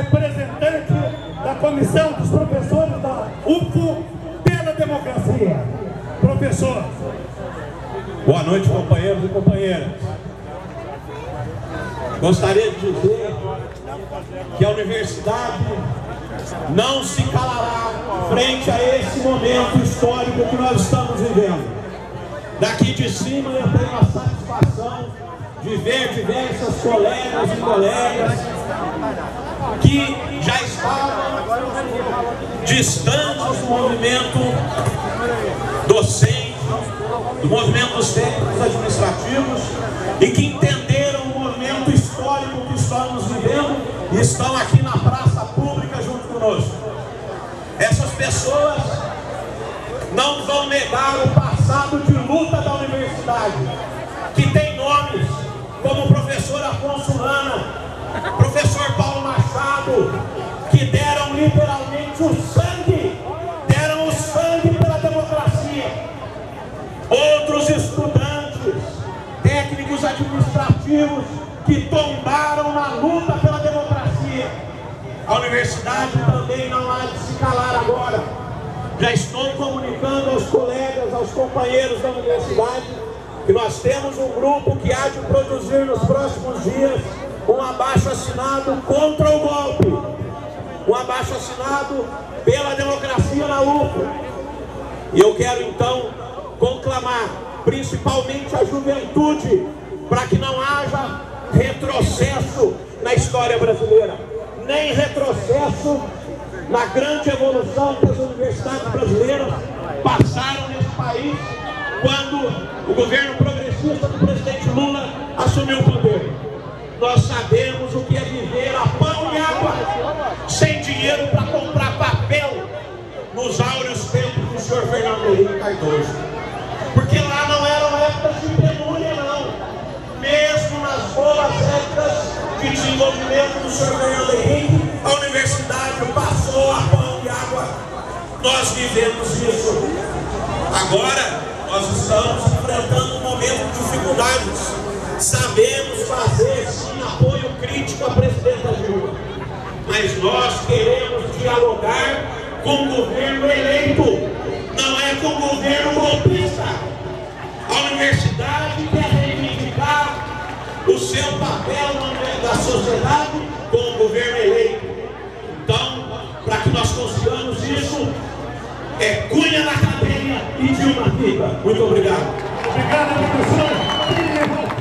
representante da Comissão dos Professores da UFO pela Democracia. Professor. Boa noite, companheiros e companheiras. Gostaria de dizer que a universidade não se calará frente a esse momento histórico que nós estamos vivendo. Daqui de cima eu tenho a satisfação de ver diversas colegas e colegas que já estavam distantes do movimento docente, do movimento dos técnicos administrativos e que entenderam o momento histórico que estamos vivendo e estão aqui na praça pública junto conosco. Essas pessoas não vão negar o passado de luta da universidade, que tem nomes como o professor Afonso Lana, professor Paulo Machado, que deram literalmente o sangue pela democracia. Outros estudantes, técnicos administrativos que tombaram na luta pela democracia. A universidade também não há de se calar agora. Já estou comunicando aos colegas, aos companheiros da universidade, que nós temos um grupo que há de produzir nos próximos dias um abaixo-assinado contra o golpe, um abaixo-assinado pela democracia na UFO. E eu quero então conclamar, principalmente a juventude, para que não haja retrocesso na história brasileira, nem retrocesso na grande evolução que as universidades brasileiras passaram nesse país quando o governo progressista do presidente Lula assumiu o poder. Nós sabemos o que é viver a pão e água, sem dinheiro para comprar papel, nos áureos tempos do senhor Fernando Henrique Cardoso. Porque lá não eram épocas de penúria, não. Mesmo nas boas épocas de desenvolvimento do senhor Fernando Henrique, a universidade passou a pão e água. Nós vivemos isso. Agora, nós estamos enfrentando um momento de dificuldades. Sabemos fazer, sim, apoio crítico à presidenta Dilma. Mas nós queremos dialogar com o governo eleito, não é com o governo golpista. A universidade quer reivindicar o seu papel no meio da sociedade com o governo eleito. Então, para que nós consigamos isso, é Cunha na cadeia e Dilma fica. Muito obrigado. Obrigado, professor.